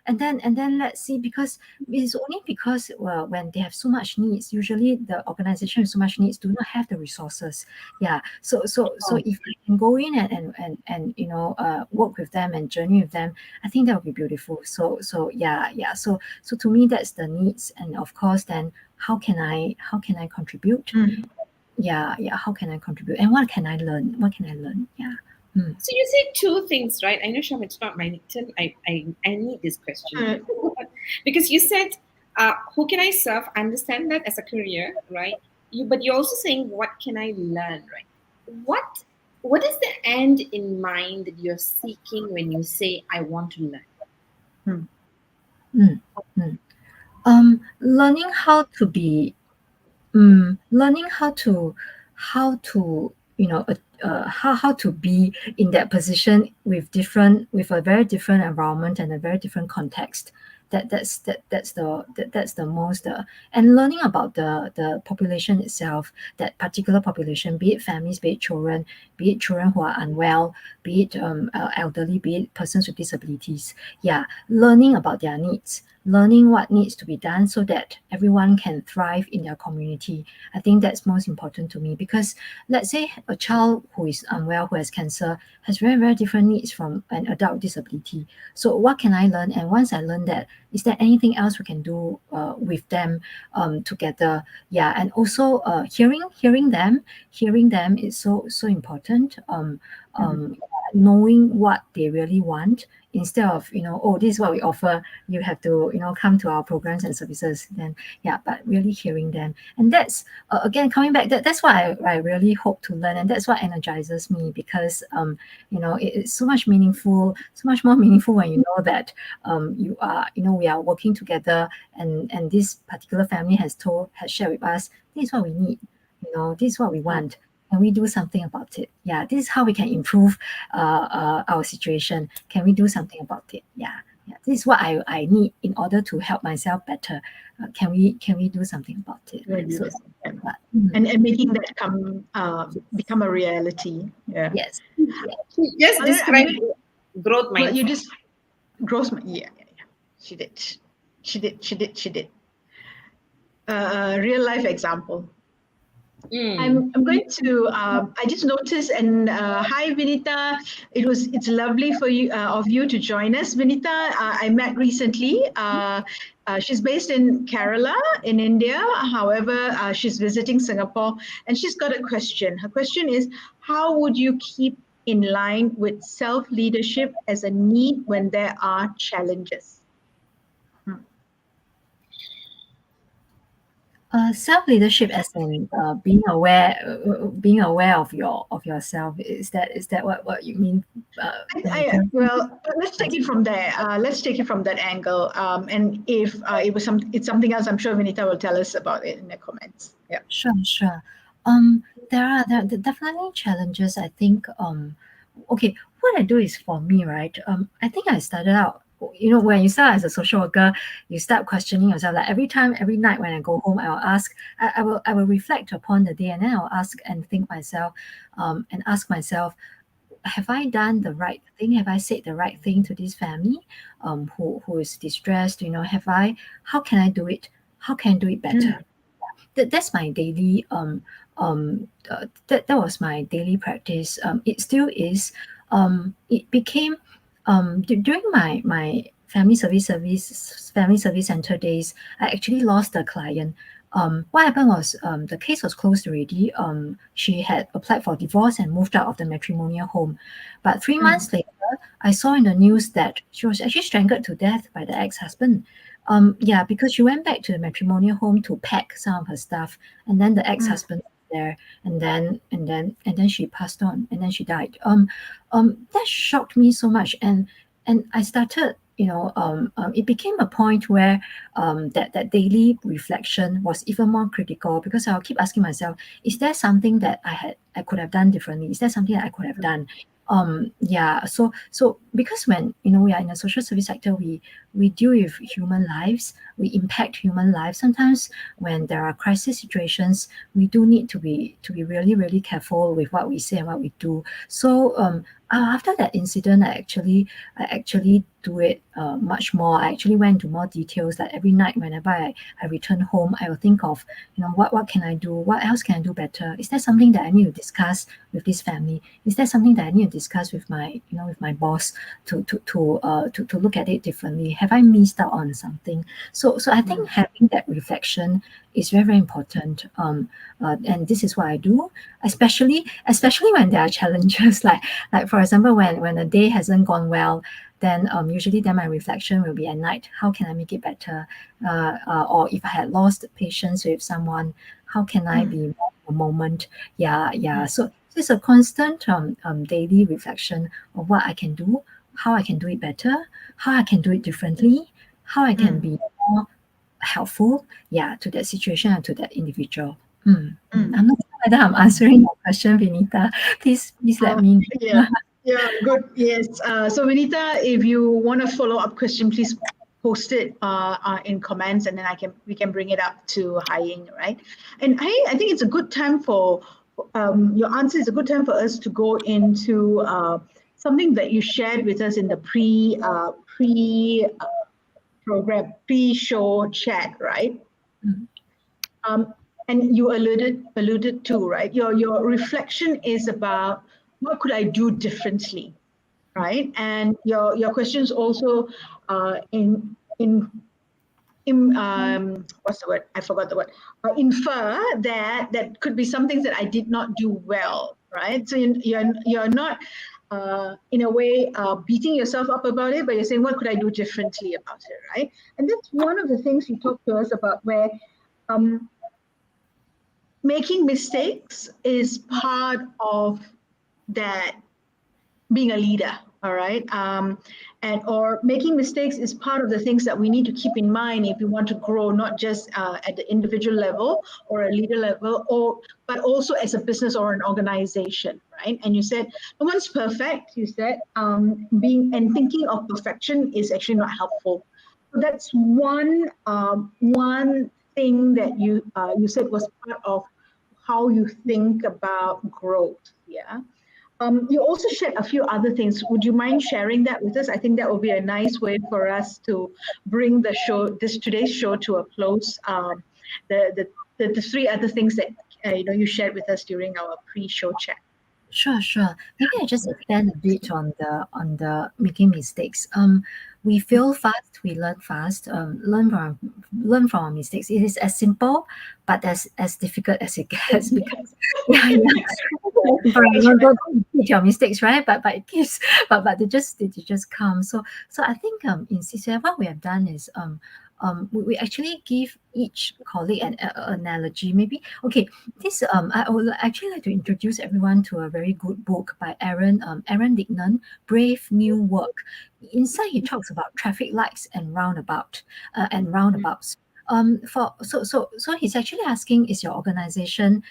and then let's see, because it's only because when they have so much needs, usually the organization with so much needs do not have the resources. Yeah. So if I can go in and work with them and journey with them, I think that would be beautiful. So yeah. So to me, that's the needs, and of course then how can I contribute? Yeah. How can I contribute, and what can I learn? Yeah. So you said two things, right? I know, Sham, it's not my turn. I need this question because you said, "Who can I serve?" I understand that as a career, right? But you're also saying, "What can I learn?" Right? What is the end in mind that you're seeking when you say, "I want to learn"? Learning how to be learning how to how to be in that position with a very different environment and a very different context. That's the most and learning about the population itself, that particular population, be it families, be it children who are unwell, be it elderly, be it persons with disabilities. Yeah, learning about their needs, learning what needs to be done so that everyone can thrive in their community. I think that's most important to me, because let's say a child who is unwell, who has cancer, has very, very different needs from an adult with disability. So what can I learn? And once I learn that, is there anything else we can do with them together? Yeah, and also hearing them is so important. Knowing what they really want, instead of oh, this is what we offer, you have to come to our programs and services. Then yeah, but really hearing them, and that's again coming back, that's what I really hope to learn, and that's what energizes me, because it's so much more meaningful when you know that you are we are working together, and this particular family has shared with us, this is what we need, this is what we want. Can we do something about it? Yeah, this is how we can improve our situation. Can we do something about it? Yeah. This is what I need in order to help myself better. Can we do something about it? So, and making that become a reality. Yeah. Yes. Just describe growth mindset. Well, you just growth. Yeah. She did. Real life example. I'm going to. I just noticed, and hi Vinita. It's lovely for you of you to join us, Vinita. I met recently. She's based in Kerala in India. However, she's visiting Singapore, and she's got a question. Her question is, how would you keep in line with self-leadership as a need when there are challenges? Self-leadership as in being aware of yourself. Is that what you mean? Well, let's take it from there. Let's take it from that angle. And if it's something else, I'm sure Vinita will tell us about it in the comments. Yeah. Sure. There are definitely challenges. I think. Okay, what I do is, for me, right? I think I started out. When you start as a social worker, you start questioning yourself. Like every night when I go home, I will ask. I will reflect upon the day, and then I will ask and think myself, and ask myself, have I done the right thing? Have I said the right thing to this family, who is distressed? How can I do it? How can I do it better? That's my daily that was my daily practice. It still is. It became during my family service center days. I actually lost a client. What happened was, the case was closed already. She had applied for divorce and moved out of the matrimonial home, but 3 months later, I saw in the news that she was actually strangled to death by the ex-husband. Because she went back to the matrimonial home to pack some of her stuff, and then the ex-husband was there, and then she passed on, and then she died. That shocked me so much, and I started, it became a point where that daily reflection was even more critical, because I'll keep asking myself, is there something that I could have done differently? Is there something that I could have done? So because when we are in the social service sector, we deal with human lives, we impact human lives. Sometimes when there are crisis situations, we do need to be really, really careful with what we say and what we do. So after that incident, I actually do it much more. I actually went into more details. Like every night, whenever I return home, I will think of, what can I do? What else can I do better? Is there something that I need to discuss with this family? Is there something that I need to discuss with my, with my boss to look at it differently? Have I missed out on something? So I think having that reflection is very, very important. And this is what I do, especially when there are challenges, like for example, when a day hasn't gone well, then usually then my reflection will be at night. How can I make it better? Or if I had lost patience with someone, how can I be more in the moment? Yeah. So it's a constant daily reflection of what I can do, how I can do it better, how I can do it differently, how I can be more helpful, to that situation and to that individual. I'm not sure whether I'm answering your question, Vinita. Please let me know. Yeah, good. Yes. So Vinita, if you want a follow-up question, please post it in comments, and then we can bring it up to Ying, right? And I think it's a good time for your answer is a good time for us to go into something that you shared with us in the program pre-show chat, right? And you alluded to, right? Your reflection is about what could I do differently, right? And your questions also in what's the word? I forgot the word. Infer that could be some things that I did not do well, right? So you're not in a way beating yourself up about it, but you're saying, what could I do differently about it, right? And that's one of the things you talked to us about, where making mistakes is part of that being a leader, all right? Or making mistakes is part of the things that we need to keep in mind if we want to grow, not just at the individual level or a leader level, but also as a business or an organization, right? And you said, no one's perfect, you said, thinking of perfection is actually not helpful. So that's one thing that you said was part of how you think about growth, yeah? You also shared a few other things. Would you mind sharing that with us? I think that would be a nice way for us to bring the show, today's show, to a close. The three other things that you shared with us during our pre-show chat. Sure. Maybe I just expand a bit on the making mistakes. We fail fast, we learn fast. Learn from our mistakes. It is as simple, but as difficult as it gets, because don't repeat your mistakes, right? But it gives, but they just come. So I think in CCF what we have done is we actually give each colleague an analogy. Maybe this I would actually like to introduce everyone to a very good book by Aaron Dignan, Brave New Work. Inside he talks about traffic lights and roundabouts. So he's actually asking, is your organization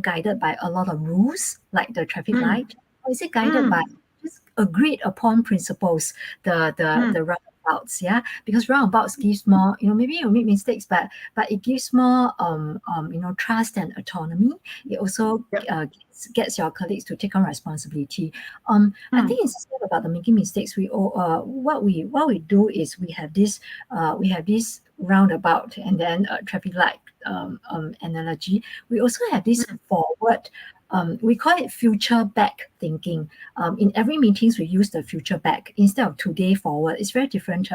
guided by a lot of rules like the traffic light, or is it guided by just agreed upon principles, the roundabouts? Because roundabouts gives more, maybe you make mistakes, but it gives more trust and autonomy. It also gets your colleagues to take on responsibility. I think instead about the making mistakes, what we do is we have this roundabout and then traffic light analogy. We also have this forward. We call it future back thinking. In every meetings, we use the future back instead of today forward. It's very different.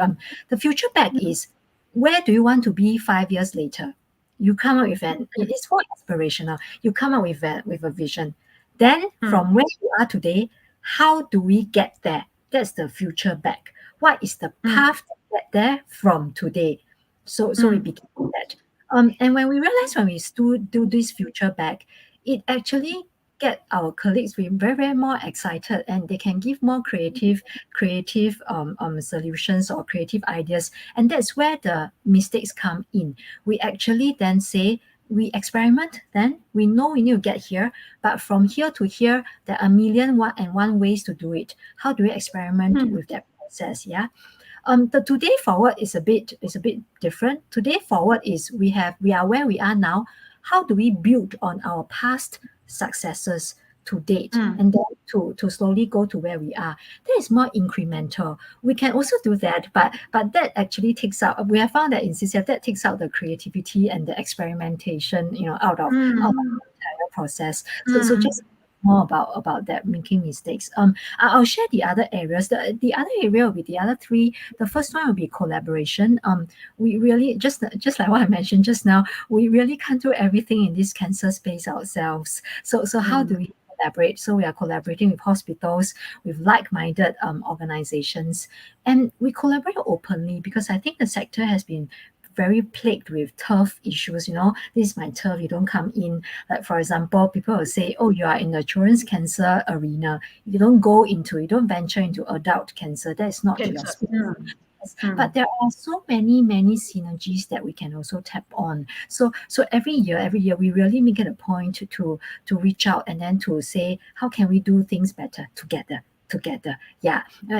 The future back is, where do you want to be 5 years later? You come up with it is for aspirational. You come up with a vision. Then from where you are today, how do we get there? That's the future back. What is the path to get there from today? So we begin with that. And when we realize, when we do this future back, it actually get our colleagues to be very, very more excited, and they can give more creative solutions or creative ideas. And that's where the mistakes come in. We actually then say, we experiment, then we know we need to get here, but from here to here, there are 1,000,001 ways to do it. How do we experiment with that process? The today forward is a bit different. Today forward is we are where we are now. How do we build on our past successes to date, and then to slowly go to where we are. That is more incremental. We can also do that, but that actually takes out. We have found that in CCF that takes out the creativity and the experimentation, out of the entire process. So just more about that, making mistakes. I'll share the other areas. The other area will be the other three. The first one will be collaboration. We really just like what I mentioned just now, we really can't do everything in this cancer space ourselves. So how do we collaborate? So we are collaborating with hospitals, with like-minded organizations, and we collaborate openly because I think the sector has been very plagued with turf issues. This is my turf, you don't come in. Like, for example, people will say, oh, you are in the children's cancer arena, you don't venture into adult cancer, that is not your space. But there are so many synergies that we can also tap on. So every year we really make it a point to reach out and then to say, how can we do things better together.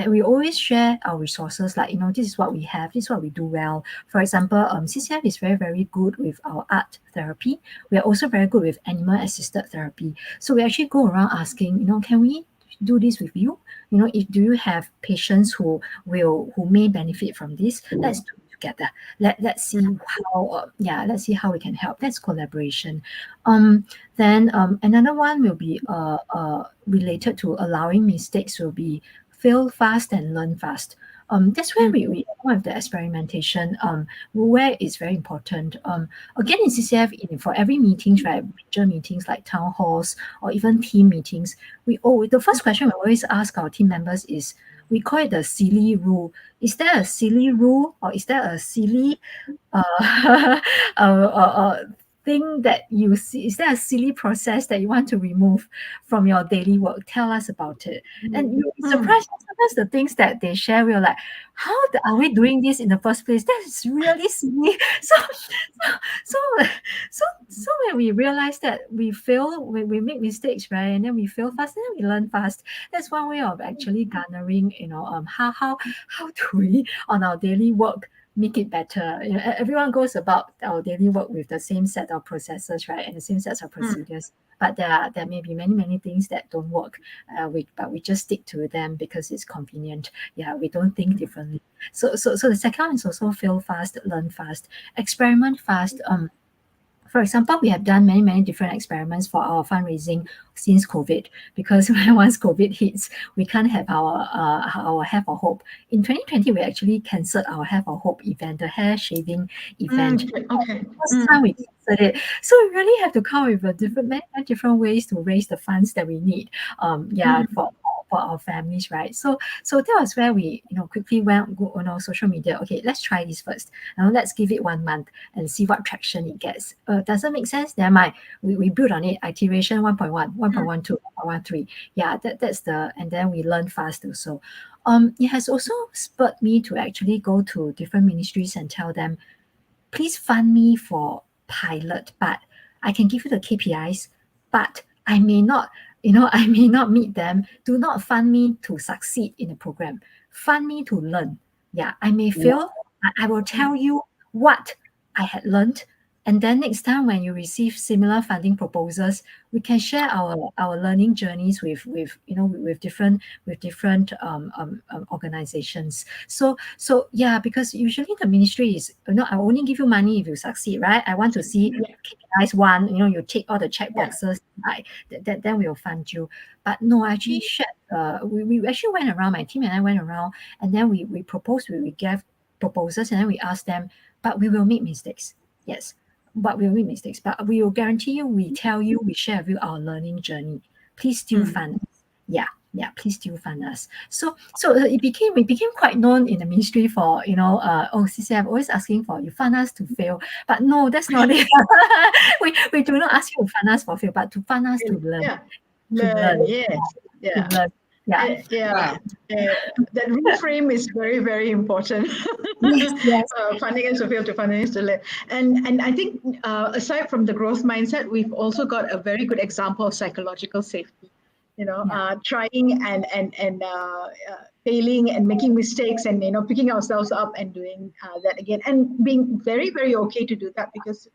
We always share our resources, like, this is what we have, this is what we do well. For example, CCF is very, very good with our art therapy. We are also very good with animal assisted therapy. So we actually go around asking, can we do this with you? Do you have patients who may benefit from this? Let's do it together. Let's see how we can help. That's collaboration. Then another one will be related to allowing mistakes, will be fail fast and learn fast. That's where we have the experimentation, where it's very important. Again, in CCF, for every meetings, right, major meetings like town halls or even team meetings, the first question we always ask our team members is, we call it the silly rule. Is there a silly rule, or is there a silly thing that you see? Is there a silly process that you want to remove from your daily work? Tell us about it. And you'll be surprised sometimes the things that they share. We're like, how are we doing this in the first place? That is really silly. So when we realize that we fail, when we make mistakes, right, and then we fail fast, and then we learn fast. That's one way of actually garnering, how do we on our daily work make it better. Everyone goes about our daily work with the same set of processes, right, and the same sets of procedures. But there may be many things that don't work. But we just stick to them because it's convenient. Yeah, we don't think differently. So the second one is also fail fast, learn fast, experiment fast. For example, we have done many different experiments for our fundraising since COVID, because once COVID hits, we can't have our Have a Hope. In 2020, we actually cancelled our Have a Hope event, the hair shaving event. Okay. First time we canceled it. So we really have to come with many different ways to raise the funds that we need. For our families, right? So that was where we quickly went on our social media. Okay, let's try this first. Now let's give it 1 month and see what traction it gets. Doesn't make sense? We build on it. Iteration 1.1, 1.12, 1.13. Yeah, that's and then we learn fast also. It has also spurred me to actually go to different ministries and tell them, please fund me for pilot, but I can give you the KPIs, but I may not meet them. Do not fund me to succeed in the program. Fund me to learn. Yeah, I may fail. I will tell you what I had learned. And then next time when you receive similar funding proposals, we can share our learning journeys with different organizations. So yeah, because usually the ministry is, I only give you money if you succeed, right? I want to see KPIs one, you tick all the check boxes, right? Then we'll fund you. But no, I actually shared. We actually went around. My team and I went around, and then we proposed. We gave proposals, and then we asked them. But we will make mistakes. Yes. But we'll make mistakes. But we will guarantee you, we tell you, we share with you our learning journey. Please still fund us. Yeah, please still fund us. So we became quite known in the ministry for, CCF always asking for, you fund us to fail. But no, that's not it. we do not ask you to fund us for fail, but to fund us to learn. Yeah. Learn. Yes. Yeah. To learn. Yeah. That reframe is very, very important. Yes. Funding us to fail, to funding us to learn. And I think aside from the growth mindset, we've also got a very good example of psychological safety. Trying and failing and making mistakes and picking ourselves up and doing that again, and being very, very okay to do that, because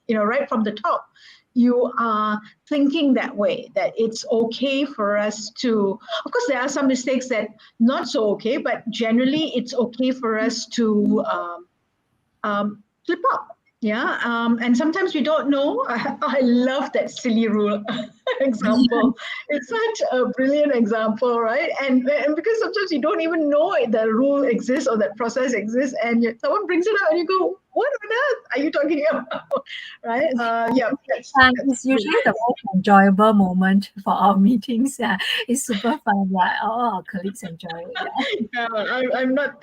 right from the top, you are thinking that way, that it's okay for us to, of course, there are some mistakes that not so okay, but generally it's okay for us to slip up. Yeah. And sometimes we don't know. I love that silly rule example. It's such a brilliant example, right? And because sometimes you don't even know the rule exists or that process exists, and someone brings it up and you go, what on earth are you talking about? Right? Yeah. It's usually the most enjoyable moment for our meetings. Yeah, it's super fun. Yeah, all our colleagues enjoy it. Yeah.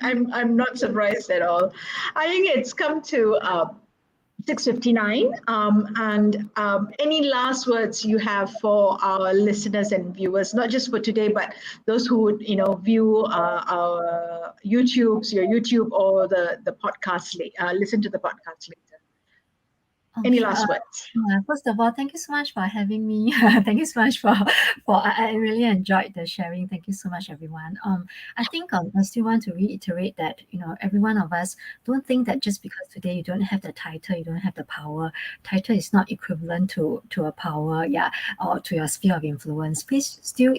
I'm not surprised at all. I think it's come to 6:59. And any last words you have for our listeners and viewers, not just for today, but those who would, view our your YouTube or the podcast, listen to the podcast later. Any last words? First of all, thank you so much for having me. Thank you so much for I really enjoyed the sharing. Thank you so much, everyone. I think I still want to reiterate that every one of us, don't think that just because today you don't have the title, you don't have the power. Title is not equivalent to a power, or to your sphere of influence. Please still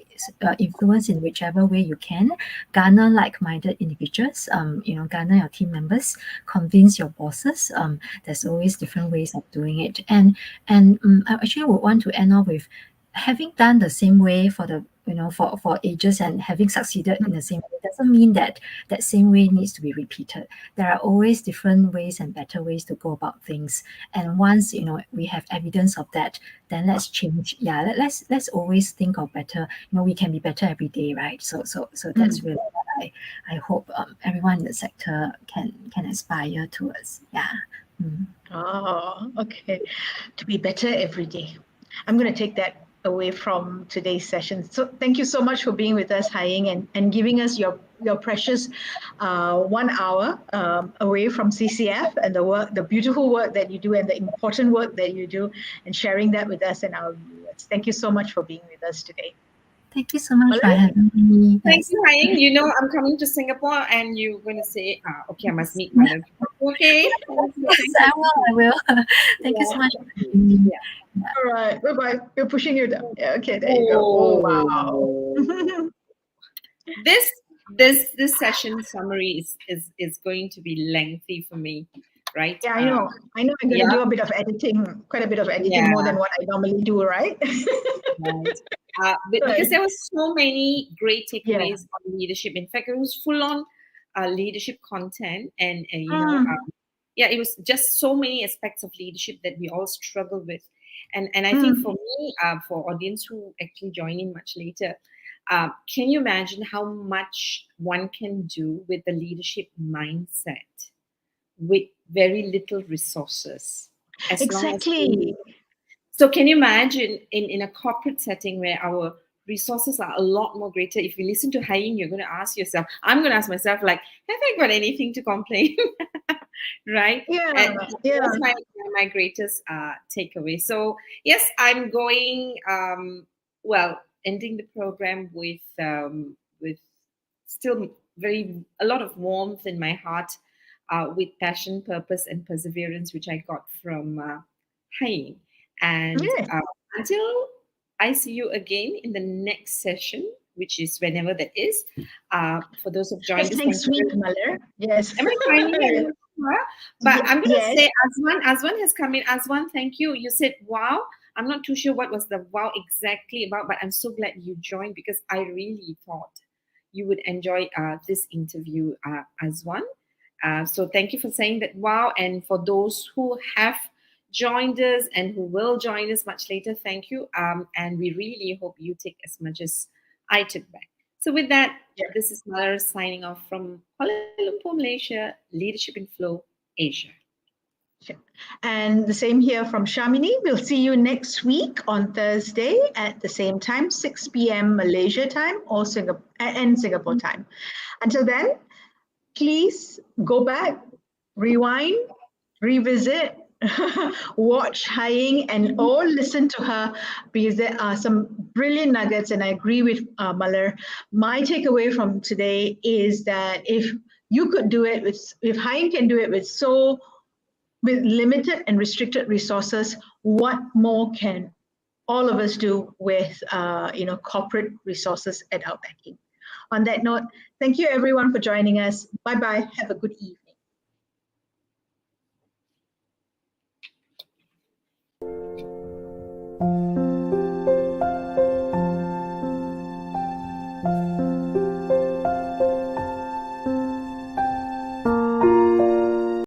influence in whichever way you can. Garner like-minded individuals. Garner your team members. Convince your bosses. There's always different ways of doing it, and I actually would want to end off with having done the same way for the for ages and having succeeded in the same way doesn't mean that same way needs to be repeated. There are always different ways and better ways to go about things, and once we have evidence of that, then let's change. Let's always think of better. We can be better every day, right? So that's really what I hope everyone in the sector can aspire towards. Oh, okay. To be better every day. I'm going to take that away from today's session. So thank you so much for being with us, Ying, and giving us your precious 1 hour away from CCF and the beautiful work that you do and the important work that you do, and sharing that with us and our viewers. Thank you so much for being with us today. Thank you so much for having me. Thank you, Ying. I'm coming to Singapore, and you're going to say, okay, I must meet Mother. Okay. Yes, I will. Thank you so much for having me. All right. Bye-bye. We're pushing you down. Yeah, okay, there you go. Oh, wow. This session summary is going to be lengthy for me, right? Yeah, I know. I'm going to do a bit of editing, quite a bit of editing, more than what I normally do, right? Right. Because there were so many great takeaways on leadership. In fact, it was full on leadership content, and it was just so many aspects of leadership that we all struggle with. And I think for me, for audience who actually join in much later, can you imagine how much one can do with the leadership mindset with very little resources? Exactly. So can you imagine in a corporate setting where our resources are a lot more greater? If you listen to Ying, you're going to ask yourself, I'm going to ask myself, like, have I got anything to complain? Right? Yeah. That's my greatest takeaway. So yes, I'm going, ending the program with still a lot of warmth in my heart, with passion, purpose, and perseverance, which I got from Ying. And until I see you again in the next session, which is whenever that is, for those who've joined us next week, Mother. Yes. Am I finding it? But I'm going to say, Azwan has come in. Azwan, thank you. You said, wow. I'm not too sure what was the wow exactly about, but I'm so glad you joined, because I really thought you would enjoy this interview, Azwan. So thank you for saying that wow. And for those who have joined us and who will join us much later, thank you. And we really hope you take as much as I took back. So with that, this is Mother signing off from Kuala Lumpur, Malaysia, Leadership in Flow, Asia. Sure. And the same here from Shamini. We'll see you next week on Thursday at the same time, 6 p.m. Malaysia time or Singapore time. Until then, please go back, rewind, revisit, watch Ying, and all listen to her, because there are some brilliant nuggets, and I agree with Malar. My takeaway from today is that if you could do it if Ying can do it with so with limited and restricted resources, what more can all of us do with corporate resources at our backing? On that note, thank you everyone for joining us. Bye-bye. Have a good evening.